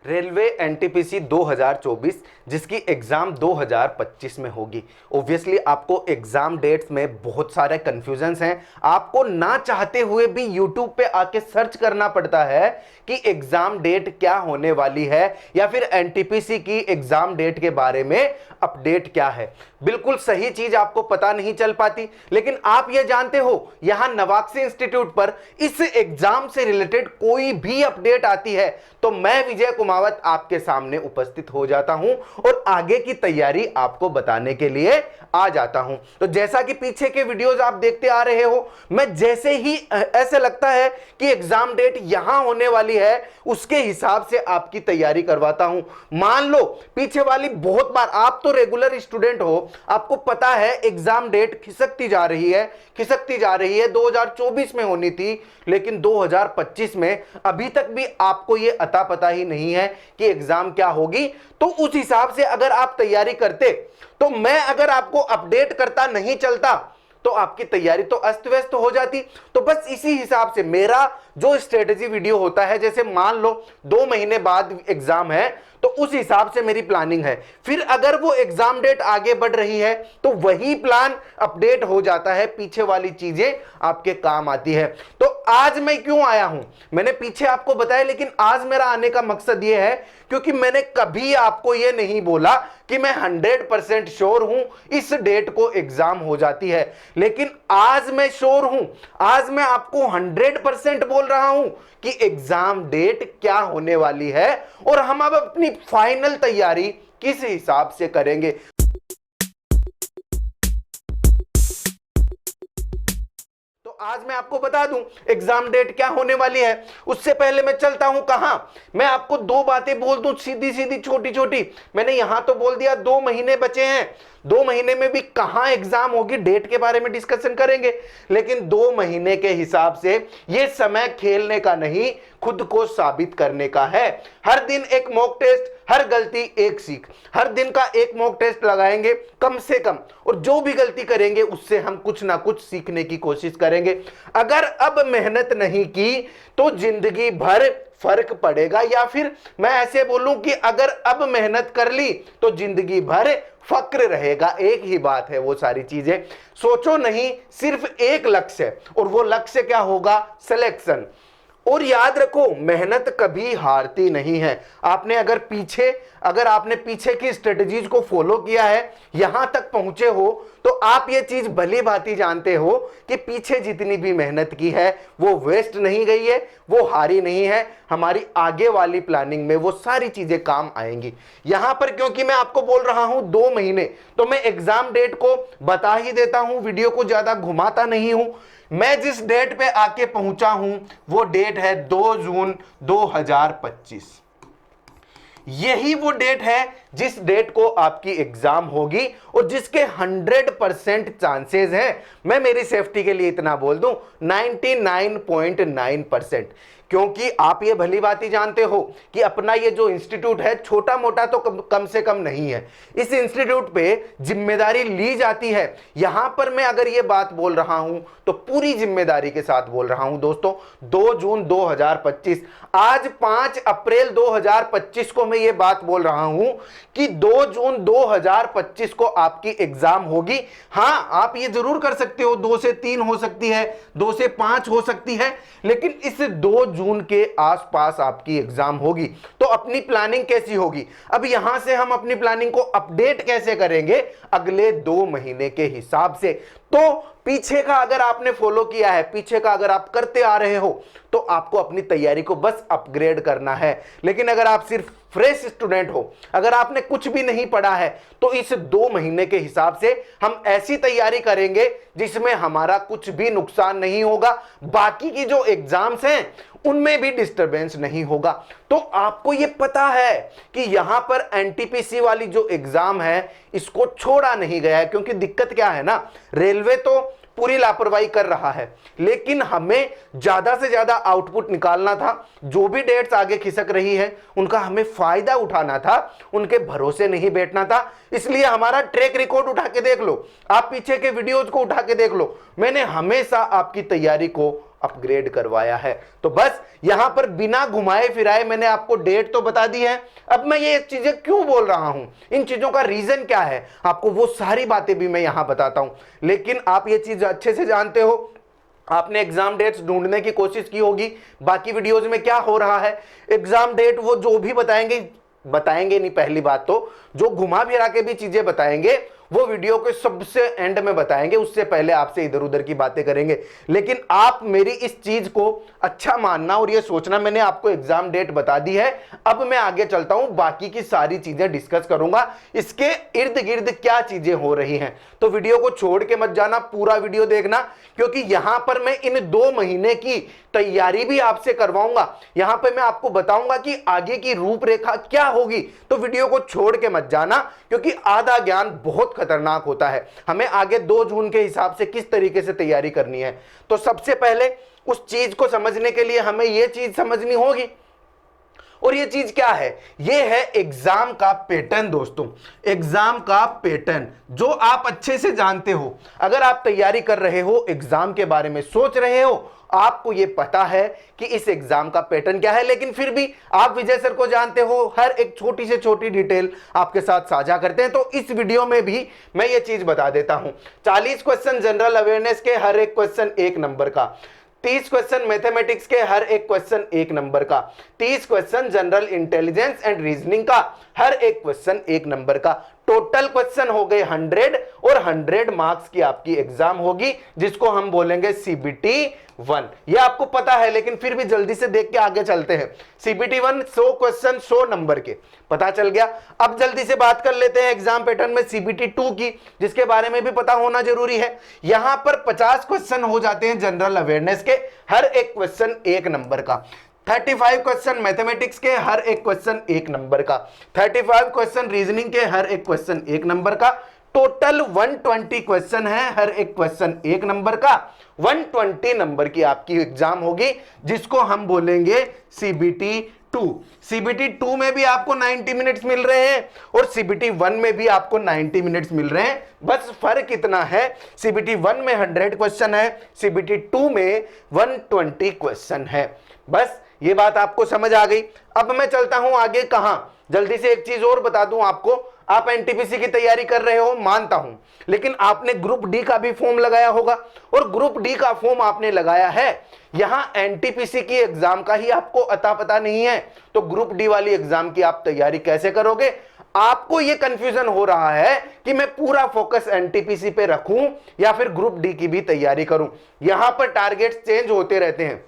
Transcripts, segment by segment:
Railway NTPC 2024 जिसकी exam 2025 में होगी। ऑब्वियसली आपको एग्जाम डेट्स में बहुत सारे कंफ्यूजन्स हैं। आपको ना चाहते हुए भी यूट्यूब पे आके सर्च करना पड़ता है कि एग्जाम डेट क्या होने वाली है या फिर एनटीपीसी की एग्जाम डेट के बारे में अपडेट क्या है। बिल्कुल सही चीज आपको पता नहीं चल पाती, लेकिन आप यह जानते हो यहां नवाक्सी इंस्टीट्यूट पर इस एग्जाम से रिलेटेड कोई भी अपडेट आती है तो मैं विजय कुमावत आपके सामने उपस्थित हो जाता हूं और आगे की तैयारी आपको बताने के लिए आ जाता हूं। तो जैसा कि पीछे के वीडियोस आप देखते आ रहे हो, मैं जैसे ही ऐसे लगता है कि एग्जाम डेट यहां होने वाली है उसके हिसाब से आपकी तैयारी करवाता हूं। मान लो पीछे वाली बहुत बार, आप तो रेगुलर स्टूडेंट हो, आपको पता है एग्जाम डेट खिसकती जा रही है 2024 में होनी थी, लेकिन 2025 में अभी तक भी आपको यह अता पता ही नहीं है कि एग्जाम क्या होगी। तो उस हिसाब से अगर आप तैयारी करते, तो मैं अगर आपको अपडेट करता नहीं चलता तो आपकी तैयारी तो अस्त व्यस्त हो जाती। तो बस इसी हिसाब से मेरा जो स्ट्रेटेजी वीडियो होता है, जैसे मान लो 2 महीने बाद एग्जाम है तो उस हिसाब से मेरी प्लानिंग है। फिर अगर वो एग्जाम डेट आगे बढ़ रही है तो वही प्लान अपडेट हो जाता है, पीछे वाली चीजें आपके काम आती है। तो आज मैं क्यों आया हूं, मैंने पीछे आपको बताया, लेकिन आज मेरा आने का मकसद यह है क्योंकि मैंने कभी आपको यह नहीं बोला कि मैं 100% श्योर हूं इस डेट को एग्जाम हो जाती है, लेकिन आज मैं श्योर हूं, आज मैं आपको 100% बोल रहा हूं कि एग्जाम डेट क्या होने वाली है और हम अब अपनी फाइनल तैयारी किस हिसाब से करेंगे। तो आज मैं आपको बता दूं एग्जाम डेट क्या होने वाली है। उससे पहले मैं चलता हूं कहां, मैं आपको 2 बातें बोल दूं सीधी सीधी छोटी छोटी। मैंने यहां तो बोल दिया 2 महीने बचे हैं, 2 महीने में भी कहां एग्जाम होगी डेट के बारे में डिस्कशन करेंगे, लेकिन 2 महीने के हिसाब से यह समय खेलने का नहीं, खुद को साबित करने का है। हर दिन एक मॉक टेस्ट, हर गलती एक सीख। हर दिन का एक मॉक टेस्ट लगाएंगे कम से कम, और जो भी गलती करेंगे उससे हम कुछ ना कुछ सीखने की कोशिश करेंगे। अगर अब मेहनत नहीं की तो जिंदगी भर फर्क पड़ेगा, या फिर मैं ऐसे बोलूं कि अगर अब मेहनत कर ली तो जिंदगी भर फक्र रहेगा। एक ही बात है वो सारी चीजें। सोचो नहीं, सिर्फ एक लक्ष्य है और वो लक्ष्य क्या होगा, सिलेक्शन। और याद रखो मेहनत कभी हारती नहीं है। अगर आपने पीछे की स्ट्रेटजीज को फॉलो किया है, यहां तक पहुंचे हो, तो आप ये चीज भली भांति जानते हो कि पीछे जितनी भी मेहनत की है वो वेस्ट नहीं गई है, वो हारी नहीं है। हमारी आगे वाली प्लानिंग में वो सारी चीजें काम आएंगी। यहां पर क्योंकि मैं आपको बोल रहा हूं 2 महीने, तो मैं एग्जाम डेट को बता ही देता हूं, वीडियो को ज्यादा घुमाता नहीं हूं। मैं जिस डेट पे आके पहुंचा हूं वो डेट है 2 जून 2025। यही वो डेट है जिस डेट को आपकी एग्जाम होगी और जिसके 100% चांसेस हैं। मैं मेरी सेफ्टी के लिए इतना बोल दूं, 99.9%, क्योंकि आप ये भली बात ही जानते हो कि अपना ये जो इंस्टीट्यूट है छोटा मोटा तो कम से कम नहीं है। इस इंस्टीट्यूट पे जिम्मेदारी ली जाती है। यहां पर मैं अगर ये बात बोल रहा हूं तो पूरी जिम्मेदारी के साथ बोल रहा हूं दोस्तों। 2 जून 2025, आज 5 अप्रैल 2025 को मैं ये बात बोल रहा हूं कि 2 जून 2025 को आपकी एग्जाम होगी। हां, आप ये जरूर कर सकते हो 2 से 3 हो सकती है, 2 से 5 हो सकती है, लेकिन इस 2 जून के आसपास आपकी एग्जाम होगी। तो अपनी प्लानिंग कैसी होगी, अब यहां से हम अपनी प्लानिंग को अपडेट कैसे करेंगे अगले 2 महीने के हिसाब से। तो पीछे का अगर आपने फॉलो किया है, पीछे का अगर आप करते आ रहे हो, तो आपको अपनी तैयारी को बस अपग्रेड करना है। लेकिन अगर आप सिर्फ फ्रेश स्टूडेंट हो, अगर आपने कुछ भी नहीं पढ़ा है, तो इस 2 महीने के हिसाब से हम ऐसी तैयारी करेंगे जिसमें हमारा कुछ भी नुकसान नहीं होगा, बाकी की जो एग्जाम्स हैं उनमें भी डिस्टरबेंस नहीं होगा। तो आपको यह पता है कि यहां पर एनटीपीसी वाली जो एग्जाम है इसको छोड़ा नहीं गया है, क्योंकि दिक्कत क्या है ना, रेलवे तो पूरी लापरवाही कर रहा है, लेकिन हमें ज्यादा से ज्यादा आउटपुट निकालना था। जो भी डेट्स आगे खिसक रही है उनका हमें फायदा उठाना था, उनके भरोसे नहीं बैठना था। इसलिए हमारा ट्रैक रिकॉर्ड उठा के देख लो, आप पीछे के वीडियोज को उठा के देख लो, मैंने हमेशा आपकी तैयारी को अपग्रेड करवाया है। तो बस यहां पर बिना घुमाए फिराए मैंने आपको डेट तो बता दी है। अब मैं ये चीजें क्यों बोल रहा हूं, इन चीजों का रीजन क्या है, आपको वो सारी बातें भी मैं यहां बताता हूं। लेकिन आप ये चीज अच्छे से जानते हो, आपने एग्जाम डेट्स ढूंढने की कोशिश की होगी बाकी वीडियोस में क्या हो रहा है। एग्जाम डेट वो जो भी बताएंगे नहीं, पहली बात तो जो घुमा फिरा के भी चीजें बताएंगे वो वीडियो के सबसे एंड में बताएंगे, उससे पहले आपसे इधर उधर की बातें करेंगे। लेकिन आप मेरी इस चीज को अच्छा मानना और ये सोचना, मैंने आपको एग्जाम डेट बता दी है, अब मैं आगे चलता हूं, बाकी की सारी चीजें डिस्कस करूंगा, इसके इर्द गिर्द क्या चीजें हो रही हैं। तो वीडियो को छोड़ के मत जाना, पूरा वीडियो देखना, क्योंकि यहां पर मैं इन 2 महीने की तैयारी भी आपसे करवाऊंगा। यहां पे मैं आपको बताऊंगा कि आगे की रूपरेखा क्या होगी। तो वीडियो को छोड़ के मत जाना, क्योंकि आधा ज्ञान बहुत खतरनाक होता है। हमें आगे 2 जून के हिसाब से किस तरीके से तैयारी करनी है, तो सबसे पहले उस चीज को समझने के लिए हमें यह चीज समझनी होगी। और ये चीज क्या है, ये है एग्जाम का पैटर्न दोस्तों, एग्जाम का पैटर्न जो आप अच्छे से जानते हो। अगर आप तैयारी कर रहे हो, एग्जाम के बारे में सोच रहे हो, आपको ये पता है कि इस एग्जाम का पैटर्न क्या है, लेकिन फिर भी आप विजय सर को जानते हो, हर एक छोटी से छोटी डिटेल आपके साथ साझा करते हैं। तो इस वीडियो में भी मैं ये चीज बता देता हूं। 40 क्वेश्चन जनरल अवेयरनेस के, हर एक क्वेश्चन 1 नंबर का। 30 क्वेश्चन मैथमेटिक्स के, हर एक क्वेश्चन 1 नंबर का। 30 question general intelligence and reasoning का, हर एक क्वेश्चन 1 नंबर का। टोटल क्वेश्चन हो गए 100 और 100 मार्क्स की आपकी एग्जाम होगी, जिसको हम बोलेंगे CBT 1। ये आपको पता है, लेकिन फिर भी जल्दी से देख के आगे चलते हैं। CBT 1 100 क्वेश्चन 100 नंबर के, पता चल गया। अब जल्दी से बात कर लेते हैं एग्जाम पैटर्न में CBT 2 की, जिसके बारे में भी पता होना जरूरी है। यहां पर 50 क्वेश्चन हो जाते हैं जनरल अवेयरनेस के, हर एक क्वेश्चन 1 नंबर का। 35 क्वेश्चन मैथमेटिक्स के, हर एक क्वेश्चन 1 नंबर का। 35 क्वेश्चन रीजनिंग के, हर एक क्वेश्चन 1 नंबर का। टोटल 120 क्वेश्चन है, हर एक क्वेश्चन 1 नंबर का। 120 नंबर की आपकी एग्जाम होगी, जिसको हम बोलेंगे CBT 2। CBT 2 में भी आपको 90 मिनट्स मिल रहे हैं और CBT 1 में भी आपको 90 मिनट्स मिल रहे हैं। बस फर्क इतना है, CBT 1 में 100 क्वेश्चन है, CBT 2 में 120 क्वेश्चन है। बस ये बात आपको समझ आ गई। अब मैं चलता हूं आगे। कहां, जल्दी से एक चीज और बता दूं आपको, आप NTPC की तैयारी कर रहे हो, मानता हूं, लेकिन आपने ग्रुप डी का भी फॉर्म लगाया होगा, और ग्रुप डी का फॉर्म आपने लगाया है, यहां NTPC की एग्जाम का ही आपको अता पता नहीं है, तो ग्रुप डी वाली एग्जाम की आप तैयारी कैसे करोगे। आपको यह कंफ्यूजन हो रहा है कि मैं पूरा फोकस NTPC पे रखूं या फिर ग्रुप डी की भी तैयारी करूं। यहां पर टारगेट्स चेंज होते रहते हैं।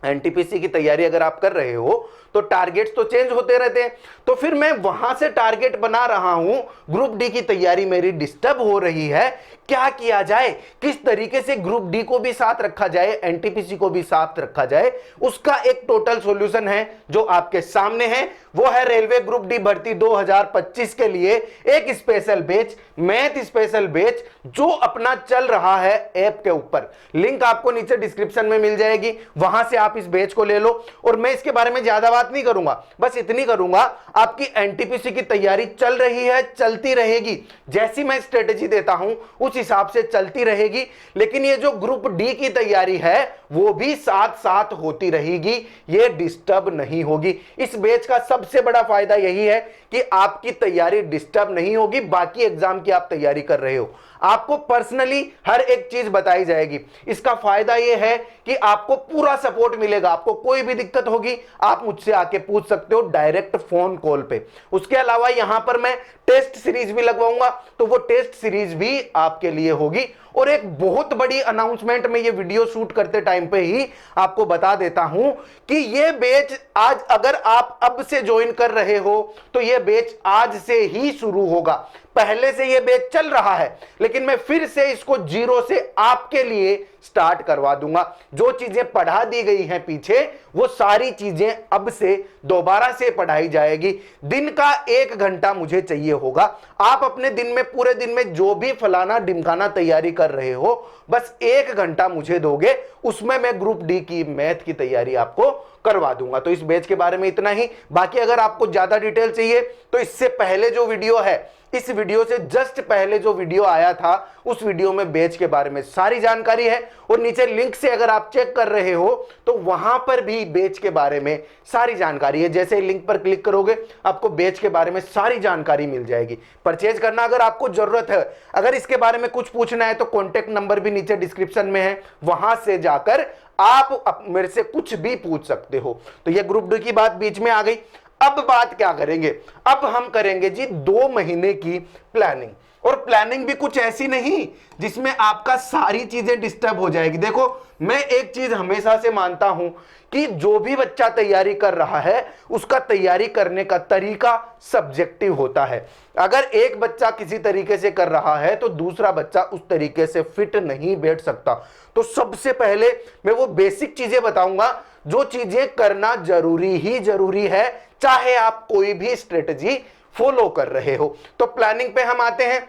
NTPC की तैयारी अगर आप कर रहे हो तो टारगेट्स तो चेंज होते रहते हैं, तो फिर मैं वहां से टारगेट बना रहा हूं, ग्रुप डी की तैयारी मेरी डिस्टर्ब हो रही है। क्या किया जाए, किस तरीके से ग्रुप डी को भी साथ रखा जाए, NTPC को भी साथ रखा जाए, उसका एक टोटल सॉल्यूशन है जो आपके सामने है। वो है रेलवे ग्रुप डी भर्ती 2025 के लिए एक special batch, math special batch, जो अपना चल रहा है ऐप के ऊपर। लिंक आपको नीचे डिस्क्रिप्शन में मिल जाएगी, वहां से आप इस बैच को ले लो। और मैं इसके बारे में ज्यादा बात नहीं करूंगा, बस इतनी करूंगा, आपकी NTPC की तैयारी चल रही है, चलती रहेगी, जैसी मैं स्ट्रेटेजी देता हूं उस हिसाब से चलती रहेगी। लेकिन ये जो ग्रुप डी की तैयारी है वो भी साथ साथ होती रहेगी, ये डिस्टर्ब नहीं होगी। इस बैच का सबसे बड़ा फायदा यही है कि आपकी तैयारी डिस्टर्ब नहीं होगी। बाकी एग्जाम की आप तैयारी कर रहे हो, आपको पर्सनली हर एक चीज बताई जाएगी। इसका फायदा यह है कि आपको पूरा सपोर्ट मिलेगा, आपको कोई भी दिक्कत होगी आप मुझसे आके पूछ सकते हो डायरेक्ट फोन कॉल पे। उसके अलावा यहां पर मैं टेस्ट सीरीज भी लगवाऊंगा, तो वो टेस्ट सीरीज भी आपके लिए होगी। और एक बहुत बड़ी अनाउंसमेंट में ये वीडियो शूट करते टाइम पे ही आपको बता देता हूं कि ये बैच आज अगर आप अब से ज्वाइन कर रहे हो तो ये बैच आज से ही शुरू होगा। पहले से ये बैच चल रहा है, लेकिन मैं फिर से इसको जीरो से आपके लिए स्टार्ट करवा दूंगा। जो चीजें पढ़ा दी गई हैं पीछे, वो सारी चीजें अब से दोबारा से पढ़ाई जाएगी। दिन का 1 घंटा मुझे चाहिए होगा। आप अपने दिन में, पूरे दिन में जो भी फलाना ढिमकाना तैयारी कर रहे हो, बस 1 घंटा मुझे दोगे, उसमें मैं ग्रुप डी की मैथ की तैयारी आपको करवा दूंगा। तो इस बैच के बारे में इतना ही। बाकी अगर आपको ज्यादा डिटेल चाहिए तो इससे पहले जो वीडियो है इस वीडियो से जस्ट पहले जो वीडियो आया था उस वीडियो में बैच के बारे में सारी जानकारी है, और नीचे लिंक से अगर आप चेक कर रहे हो तो वहां पर भी बैच के बारे में सारी जानकारी है। जैसे लिंक पर क्लिक करोगे आपको बैच के बारे में सारी जानकारी मिल जाएगी। परचेज करना अगर आपको जरूरत है, अगर इसके बारे में कुछ पूछना है तो कॉन्टेक्ट नंबर भी नीचे डिस्क्रिप्शन में है, वहां से जाकर आप मेरे से कुछ भी पूछ सकते हो। तो ये ग्रुप डी की बात बीच में आ गई। अब बात क्या करेंगे, अब हम करेंगे जी 2 महीने की प्लानिंग, और प्लानिंग भी कुछ ऐसी नहीं जिसमें आपका सारी चीजें डिस्टर्ब हो जाएगी। देखो मैं एक चीज हमेशा से मानता हूं कि जो भी बच्चा तैयारी कर रहा है उसका तैयारी करने का तरीका सब्जेक्टिव होता है। अगर एक बच्चा किसी तरीके से कर रहा है तो दूसरा बच्चा उस तरीके से फिट नहीं बैठ सकता। तो सबसे पहले मैं वो बेसिक चीजें बताऊंगा जो चीजें करना जरूरी ही जरूरी है, चाहे आप कोई भी स्ट्रेटजी फॉलो कर रहे हो। तो प्लानिंग पे हम आते हैं,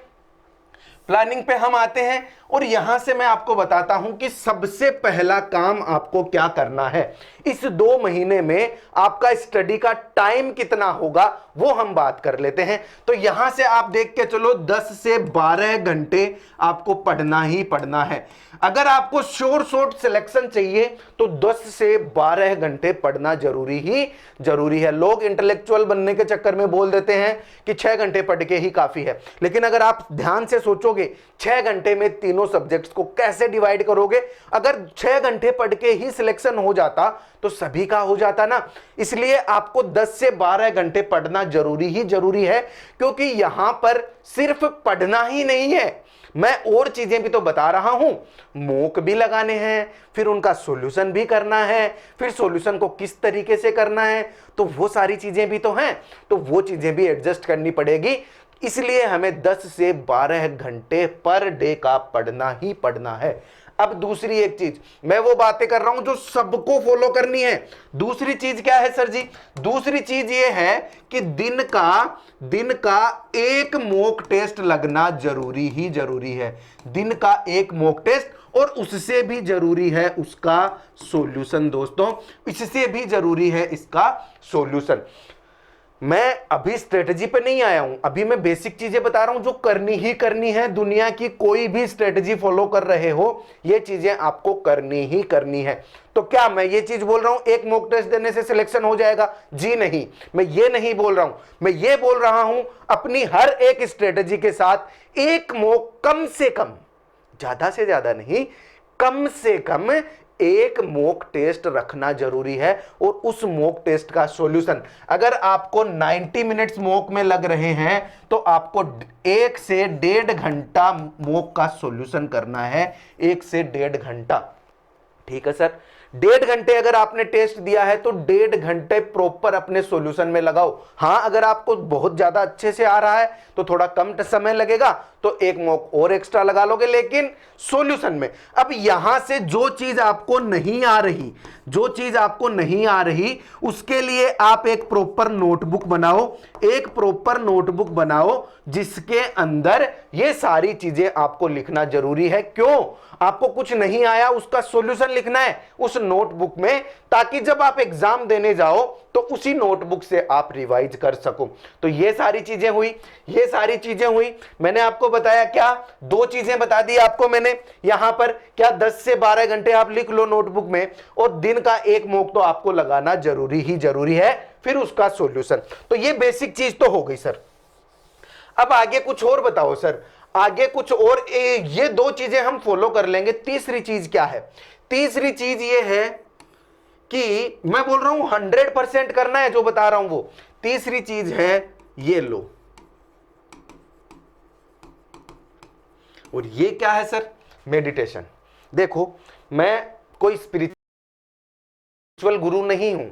प्लानिंग पे हम आते हैं और यहां से मैं आपको बताता हूं कि सबसे पहला काम आपको क्या करना है। इस 2 महीने में आपका स्टडी का टाइम कितना होगा वो हम बात कर लेते हैं। तो यहां से आप देख के चलो 10 से 12 घंटे आपको पढ़ना ही पढ़ना है। अगर आपको शॉर्ट सिलेक्शन चाहिए तो 10 से 12 घंटे पढ़ना जरूरी ही जरूरी है। लोग इंटेलेक्चुअल बनने के चक्कर में बोल देते हैं कि 6 घंटे पढ़ के ही काफी है, लेकिन अगर आप ध्यान से सोचोगे 6 घंटे में तीनों सब्जेक्ट्स को कैसे डिवाइड करोगे। अगर 6 घंटे पढ़ के ही सिलेक्शन हो जाता तो सभी का हो जाता ना। इसलिए आपको 10 से 12 घंटे पढ़ना जरूरी ही जरूरी है, क्योंकि यहां पर सिर्फ पढ़ना ही नहीं है, मैं और चीजें भी तो बता रहा हूं। मॉक भी लगाने हैं, फिर उनका सॉल्यूशन भी करना है, फिर सॉल्यूशन को किस तरीके से करना है, तो वो सारी चीजें भी तो हैं, तो वो चीजें भी एडजस्ट करनी पड़ेगी। इसलिए हमें 10 से 12 घंटे पर डे का पढ़ना ही पढ़ना है। अब दूसरी एक चीज मैं वो बातें कर रहा हूं जो सबको फॉलो करनी है। दूसरी चीज क्या है सर जी? दूसरी चीज ये है कि दिन का एक मॉक टेस्ट लगना जरूरी ही जरूरी है। दिन का एक मॉक टेस्ट, और उससे भी जरूरी है उसका सॉल्यूशन। दोस्तों इससे भी जरूरी है इसका सॉल्यूशन। मैं अभी स्ट्रेटजी पे नहीं आया हूं, अभी मैं बेसिक चीजें बता रहा हूं जो करनी ही करनी है। दुनिया की कोई भी स्ट्रेटजी फॉलो कर रहे हो ये चीजें आपको करनी ही करनी है। तो क्या मैं ये चीज बोल रहा हूं एक मॉक टेस्ट देने से सिलेक्शन हो जाएगा? जी नहीं, मैं ये नहीं बोल रहा हूं। मैं ये बोल रहा हूं अपनी हर एक स्ट्रेटजी के साथ एक मॉक कम से कम, ज्यादा से ज्यादा नहीं, कम से कम एक मॉक टेस्ट रखना जरूरी है। और उस मॉक टेस्ट का सॉल्यूशन अगर आपको 90 मिनट्स मॉक में लग रहे हैं तो आपको 1 से 1.5 घंटा मॉक का सॉल्यूशन करना है। 1 से 1.5 घंटा, ठीक है सर। 1.5 घंटे अगर आपने टेस्ट दिया है तो 1.5 घंटे प्रॉपर अपने सॉल्यूशन में लगाओ। हां अगर आपको बहुत ज्यादा अच्छे से आ रहा है तो थोड़ा कम समय लगेगा, तो एक मॉक और एक्स्ट्रा लगा लोगे, लेकिन सॉल्यूशन में। अब यहां से जो चीज आपको नहीं आ रही, जो चीज आपको नहीं आ रही उसके लिए आप एक प्रॉपर नोटबुक बनाओ, एक प्रॉपर नोटबुक बनाओ जिसके अंदर ये सारी चीजें आपको लिखना जरूरी है। क्यों? आपको कुछ नहीं आया उसका सॉल्यूशन लिखना है उस नोटबुक में, ताकि जब आप एग्जाम देने जाओ तो उसी नोटबुक से आप रिवाइज कर सको। तो ये सारी चीजें हुई, ये सारी चीजें हुई। मैंने आपको बताया क्या? 2 चीजें बता दी आपको मैंने यहां पर। क्या 10 से 12 घंटे आप लिख लो नोटबुक में, और दिन का एक मॉक तो आपको लगाना जरूरी ही जरूरी है, फिर उसका सॉल्यूशन। तो ये बेसिक चीज तो हो गई सर। अब आगे कुछ और बताओ सर, आगे कुछ और। ये 2 चीजें हम फॉलो कर लेंगे। तीसरी चीज क्या है? तीसरी चीज ये है कि मैं बोल रहा हूं 100% करना है जो बता रहा हूं वो। तीसरी चीज है ये लो, और ये क्या है सर? मेडिटेशन। देखो मैं कोई स्पिरिचुअल गुरु नहीं हूं,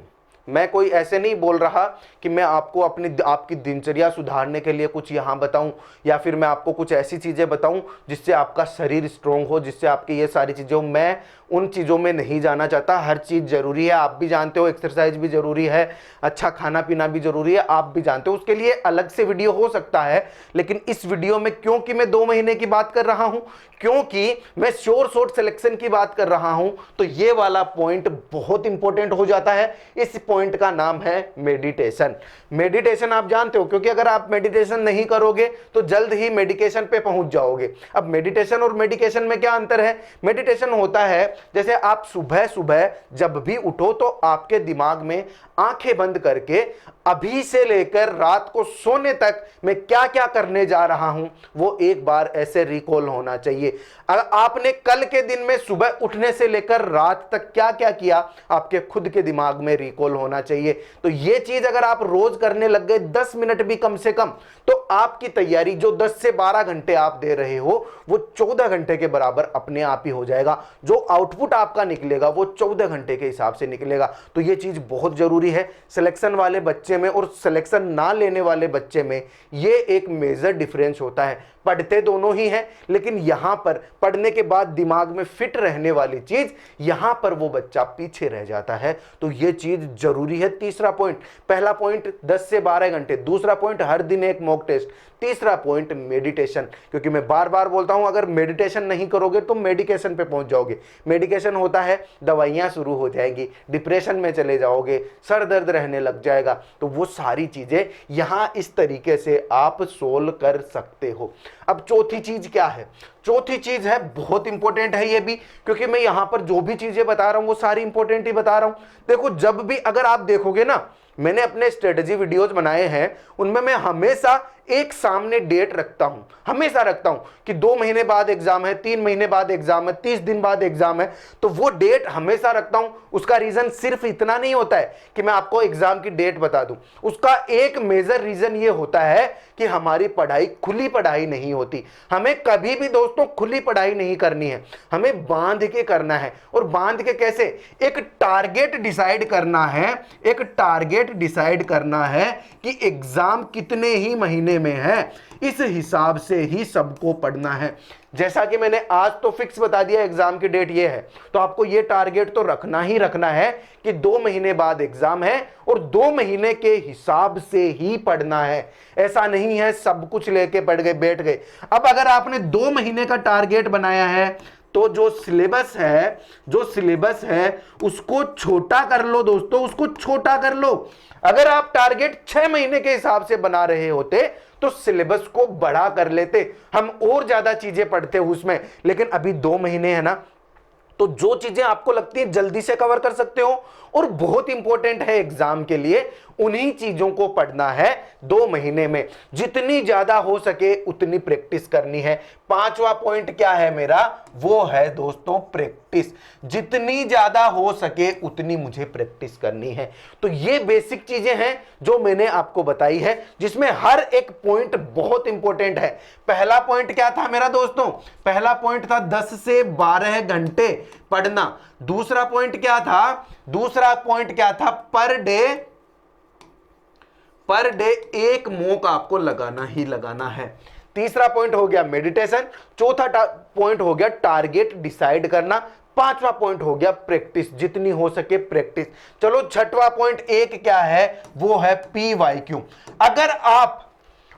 मैं कोई ऐसे नहीं बोल रहा कि मैं आपको आपकी दिनचर्या सुधारने के लिए कुछ यहां बताऊं, या फिर मैं आपको कुछ ऐसी चीजें बताऊं जिससे आपका शरीर स्ट्रांग हो, जिससे आपकी ये सारी चीजें हो। मैं उन चीज़ों में नहीं जाना चाहता। हर चीज़ जरूरी है, आप भी जानते हो, एक्सरसाइज भी जरूरी है, अच्छा खाना पीना भी जरूरी है, आप भी जानते हो। उसके लिए अलग से वीडियो हो सकता है, लेकिन इस वीडियो में क्योंकि मैं 2 महीने की बात कर रहा हूं, क्योंकि मैं श्योर शॉट सिलेक्शन की बात कर रहा हूं, तो ये वाला पॉइंट बहुत इंपॉर्टेंट हो जाता है। इस पॉइंट का नाम है मेडिटेशन। मेडिटेशन आप जानते हो, क्योंकि अगर आप मेडिटेशन नहीं करोगे तो जल्द ही मेडिकेशन पे पहुंच जाओगे। अब मेडिटेशन और मेडिकेशन में क्या अंतर है? मेडिटेशन होता है जैसे आप सुबह सुबह जब भी उठो तो आपके दिमाग में आंखें बंद करके अभी से लेकर रात को सोने तक मैं क्या क्या करने जा रहा हूं वो एक बार ऐसे रिकॉल होना चाहिए। अगर आपने कल के दिन में सुबह उठने से लेकर रात तक क्या क्या किया, आपके खुद के दिमाग में रिकॉल होना चाहिए। तो ये चीज अगर आप रोज करने लग गए 10 मिनट भी कम से कम, तो आपकी तैयारी जो 10 से 12 घंटे आप दे रहे हो वो 14 घंटे के बराबर अपने आप ही हो जाएगा। जो आउटपुट आपका निकलेगा वो 14 घंटे के हिसाब से निकलेगा। तो ये चीज बहुत जरूरी है। सिलेक्शन वाले बच्चे में और सिलेक्शन ना लेने वाले बच्चे में ये एक मेजर डिफरेंस होता है। पढ़ते दोनों ही हैं, लेकिन यहां पर पढ़ने के बाद दिमाग में फिट रहने वाली चीज, यहां पर वो बच्चा पीछे रह जाता है। तो ये चीज जरूरी है। तीसरा पॉइंट, पहला पॉइंट 10 से 12 घंटे, दूसरा पॉइंट हर दिन एक मॉक टेस्ट, तीसरा पॉइंट मेडिटेशन। क्योंकि मैं बार बार बोलता हूं, अगर मेडिटेशन नहीं करोगे तो मेडिकेशन पे पहुंच जाओगे। मेडिकेशन होता है दवाइयां शुरू हो जाएंगी, डिप्रेशन में चले जाओगे, सर दर्द रहने लग जाएगा। तो वो सारी चीजें यहां इस तरीके से आप सोल्व कर सकते हो। अब चौथी चीज क्या है? चौथी चीज है, बहुत इंपॉर्टेंट है ये भी, क्योंकि मैं यहां पर जो भी चीजें बता रहा हूं वो सारी इंपॉर्टेंट ही बता रहा हूं। देखो, जब भी अगर आप देखोगे ना, मैंने अपने स्ट्रेटजी वीडियोस बनाए हैं, उनमें मैं हमेशा एक सामने डेट रखता हूं, हमेशा रखता हूं कि 2 महीने बाद एग्जाम है, 3 महीने बाद एग्जाम है, 30 दिन बाद एग्जाम है। तो वो डेट हमेशा रखता हूं। उसका रीजन सिर्फ इतना नहीं होता है कि मैं आपको एग्जाम की डेट बता दूं। उसका एक मेजर रीजन ये होता है कि हमारी पढ़ाई खुली पढ़ाई नहीं होती। हमें कभी भी दोस्तों खुली पढ़ाई नहीं करनी है, हमें बांध के करना है। और बांध के कैसे? एक टारगेट डिसाइड करना है, एक टारगेट डिसाइड करना है कि एग्जाम कितने ही महीने में है, इस हिसाब से ही सबको पढ़ना है। जैसा कि मैंने आज तो फिक्स बता दिया एग्जाम की डेट ये है, तो आपको ये टारगेट तो रखना ही रखना है कि 2 महीने बाद एग्जाम है और 2 महीने के हिसाब से ही पढ़ना है। ऐसा नहीं है सब कुछ लेके पढ़ गए बैठ गए। अब अगर आपने 2 महीने का टारगेट बनाया है तो जो सिलेबस है उसको छोटा कर लो दोस्तों, उसको छोटा कर लो। अगर आप टारगेट 6 महीने के हिसाब से बना रहे होते तो सिलेबस को बड़ा कर लेते, हम और ज्यादा चीजें पढ़ते उसमें। लेकिन अभी 2 महीने है ना, तो जो चीजें आपको लगती है जल्दी से कवर कर सकते हो और बहुत इंपॉर्टेंट है एग्जाम के लिए, उन्हीं चीजों को पढ़ना है 2 महीने में। जितनी ज्यादा हो सके उतनी प्रैक्टिस करनी है। 5वां पॉइंट क्या है मेरा? वो है दोस्तों प्रैक्टिस। जितनी ज्यादा हो सके उतनी मुझे प्रैक्टिस करनी है। तो ये बेसिक चीजें हैं जो मैंने आपको बताई है, जिसमें हर एक पॉइंट बहुत इंपॉर्टेंट है। पहला पॉइंट क्या था मेरा दोस्तों? पहला पॉइंट था 10 से 12 घंटे पढ़ना। दूसरा पॉइंट क्या था? दूसरा पॉइंट क्या था? पर डे एक मॉक आपको लगाना ही लगाना है। तीसरा पॉइंट हो गया मेडिटेशन। चौथा पॉइंट हो गया टारगेट डिसाइड करना। 5वां पॉइंट हो गया प्रैक्टिस, जितनी हो सके प्रैक्टिस। चलो 6वां पॉइंट एक क्या है? वो है PYQ।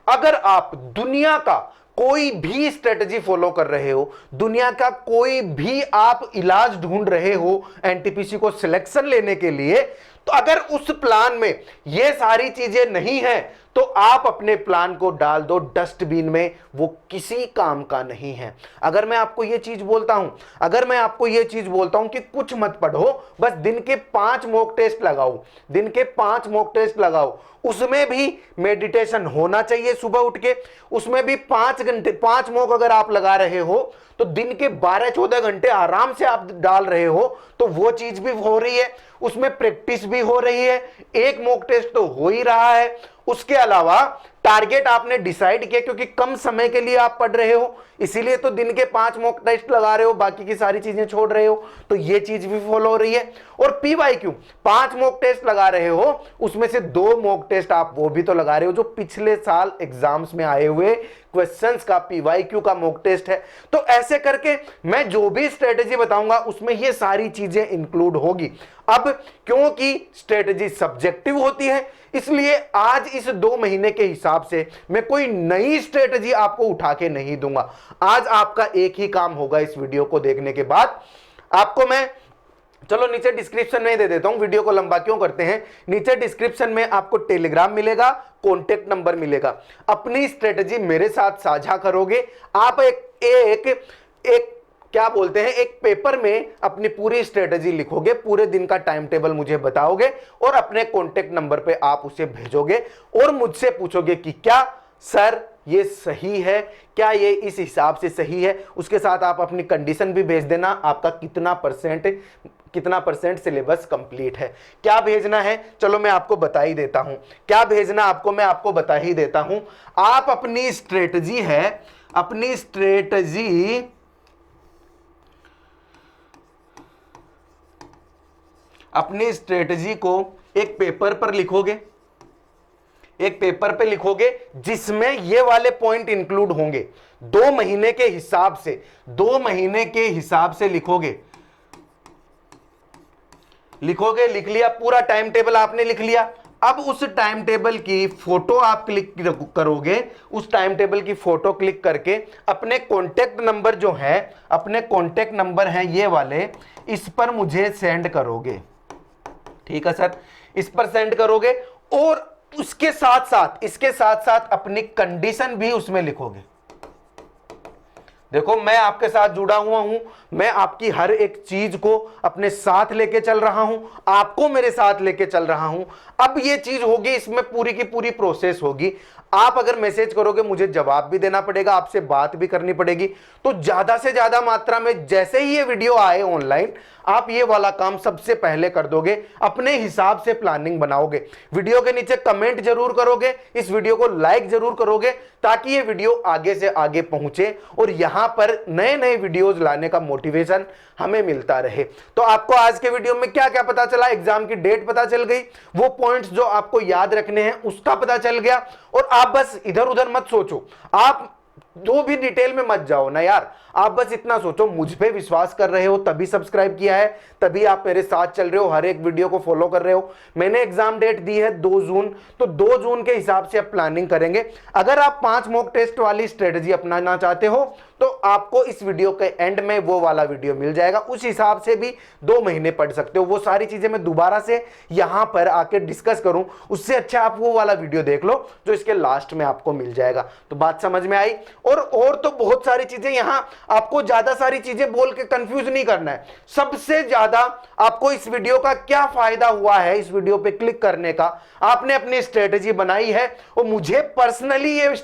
अगर आप दुनिया का कोई भी स्ट्रेटजी फॉलो कर रहे हो, दुनिया का कोई भी आप इलाज ढूंढ रहे हो एनटीपीसी को सिलेक्शन लेने के लिए, तो अगर उस प्लान में ये सारी चीजें नहीं है तो आप अपने प्लान को डाल दो डस्टबिन में, वो किसी काम का नहीं है। अगर मैं आपको ये चीज बोलता हूं कि कुछ मत पढ़ो, बस दिन के 5 मॉक टेस्ट लगाओ, दिन के 5 मॉक टेस्ट लगाओ, उसमें भी मेडिटेशन होना चाहिए सुबह उठ के, उसमें भी 5 घंटे 5 मॉक अगर आप लगा रहे हो तो दिन के 12-14 घंटे आराम से आप डाल रहे हो, तो वो चीज भी हो रही है, उसमें प्रैक्टिस भी हो रही है, एक मॉक टेस्ट तो हो ही रहा है। उसके अलावा टारगेट आपने डिसाइड किया, क्योंकि कम समय के लिए आप पढ़ रहे हो, इसीलिए तो दिन के 5 मॉक टेस्ट लगा रहे हो, बाकी की सारी चीजें छोड़ रहे हो, तो ये चीज भी फॉलो हो रही है। और पीवाईक्यू 5 मॉक टेस्ट लगा रहे हो, उसमें से 2 मॉक टेस्ट आप वो भी तो लगा रहे हो जो पिछले साल एग्जाम्स में आए हुए क्वेश्चंस का पीवाईक्यू का मॉक टेस्ट है। तो ऐसे करके मैं जो भी स्ट्रेटेजी बताऊंगा उसमें ये सारी चीजें इंक्लूड होगी। अब क्योंकि स्ट्रेटेजी सब्जेक्टिव होती है, इसलिए आज इस 2 महीने के हिसाब से मैं कोई नई स्ट्रेटेजी आपको उठा के नहीं दूंगा। आज आपका एक ही काम होगा, इस वीडियो को देखने के बाद आपको मैं, चलो नीचे डिस्क्रिप्शन में दे देता हूं, वीडियो को लंबा क्यों करते हैं। नीचे डिस्क्रिप्शन में आपको टेलीग्राम मिलेगा, कॉन्टेक्ट नंबर मिलेगा। अपनी स्ट्रेटेजी मेरे साथ साझा करोगे, आप एक क्या बोलते हैं, एक पेपर में अपनी पूरी स्ट्रेटेजी लिखोगे, पूरे दिन का टाइम टेबल मुझे बताओगे और अपने कॉन्टेक्ट नंबर पे आप उसे भेजोगे और मुझसे पूछोगे कि क्या सर ये सही है, क्या ये इस हिसाब से सही है। उसके साथ आप अपनी कंडीशन भी भेज देना, आपका कितना परसेंट सिलेबस कंप्लीट है। क्या भेजना है, चलो मैं आपको बता ही देता हूं। क्या भेजना आपको, मैं आपको बता ही देता हूं। आप अपनी स्ट्रेटजी है, अपनी स्ट्रेटजी को एक पेपर पर लिखोगे, एक पेपर पे लिखोगे जिसमें ये वाले पॉइंट इंक्लूड होंगे। 2 महीने के हिसाब से, 2 महीने के हिसाब से लिखोगे, लिख लिया, पूरा टाइम टेबल आपने लिख लिया। अब उस टाइम टेबल की फोटो आप क्लिक करोगे, उस टाइम टेबल की फोटो क्लिक करके अपने कॉन्टेक्ट नंबर जो है, अपने कॉन्टेक्ट नंबर हैं ये वाले, इस पर मुझे सेंड करोगे। ठीक है सर, इस पर सेंड करोगे और इसके साथ साथ अपनी कंडीशन भी उसमें लिखोगे। देखो मैं आपके साथ जुड़ा हुआ हूं, मैं आपकी हर एक चीज को अपने साथ लेके चल रहा हूं, आपको मेरे साथ लेके चल रहा हूं। अब ये चीज होगी, इसमें पूरी की पूरी प्रोसेस होगी। आप अगर मैसेज करोगे मुझे जवाब भी देना पड़ेगा, आपसे बात भी करनी पड़ेगी। तो ज्यादा से ज्यादा मात्रा में जैसे ही ये वीडियो आए ऑनलाइन, आप ये वाला काम सबसे पहले कर दोगे, अपने हिसाब से प्लानिंग बनाओगे। वीडियो के नीचे कमेंट जरूर करोगे, इस वीडियो को लाइक जरूर करोगे ताकि ये वीडियो आगे से आगे पहुंचे और यहां पर नए नए वीडियोस लाने का मोटिवेशन हमें मिलता रहे। तो आपको आज के वीडियो में क्या क्या पता चला, एग्जाम की डेट पता चल गई, वो पॉइंट्स जो आपको याद रखने हैं उसका पता चल गया। और आप बस इधर उधर मत सोचो, आप जो भी डिटेल में मत जाओ ना यार, आप बस इतना सोचो मुझ पे विश्वास कर रहे हो तभी सब्सक्राइब किया है, तभी आप मेरे साथ चल रहे हो, हर एक वीडियो को फॉलो कर रहे हो। मैंने एग्जाम डेट दी है 2 जून, तो 2 जून के हिसाब से आप प्लानिंग करेंगे। अगर आप 5 मॉक टेस्ट वाली स्ट्रेटजी अपनाना चाहते हो तो आपको इस वीडियो के एंड में वो वाला वीडियो मिल जाएगा, उस हिसाब से भी 2 महीने पढ़ सकते हो। वो सारी चीजें मैं दोबारा से यहां पर आके डिस्कस करूं, उससे अच्छा आप वो वाला वीडियो देख लो जो इसके लास्ट में आपको मिल जाएगा। तो बात समझ में आई। और तो बहुत सारी चीजें, यहां आपको ज्यादा सारी चीजें बोल के कंफ्यूज नहीं करना है। सबसे ज्यादा आपको इस वीडियो का क्या फायदा हुआ है, इस वीडियो पे क्लिक करने का, आपने अपनी स्ट्रेटेजी बनाई है और मुझे पर्सनली ये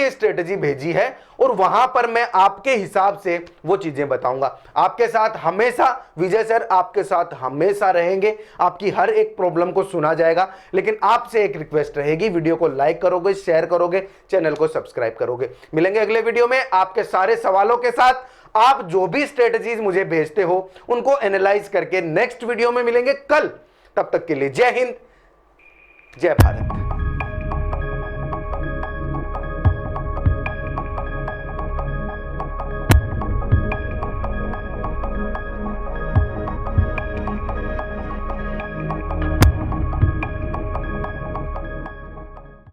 स्ट्रेटेजी भेजी है, और वहां पर मैं आपके हिसाब से वो चीजें बताऊंगा। आपके साथ हमेशा विजय सर आपके साथ हमेशा रहेंगे, आपकी हर एक प्रॉब्लम को सुना जाएगा। लेकिन आपसे एक रिक्वेस्ट रहेगी, वीडियो को लाइक करोगे, शेयर करोगे, चैनल को सब्सक्राइब करोगे। मिलेंगे अगले वीडियो में आपके सारे सवालों के साथ। आप जो भी स्ट्रेटजीज मुझे भेजते हो उनको एनालाइज करके नेक्स्ट वीडियो में मिलेंगे कल। तब तक के लिए जय हिंद, जय भारत।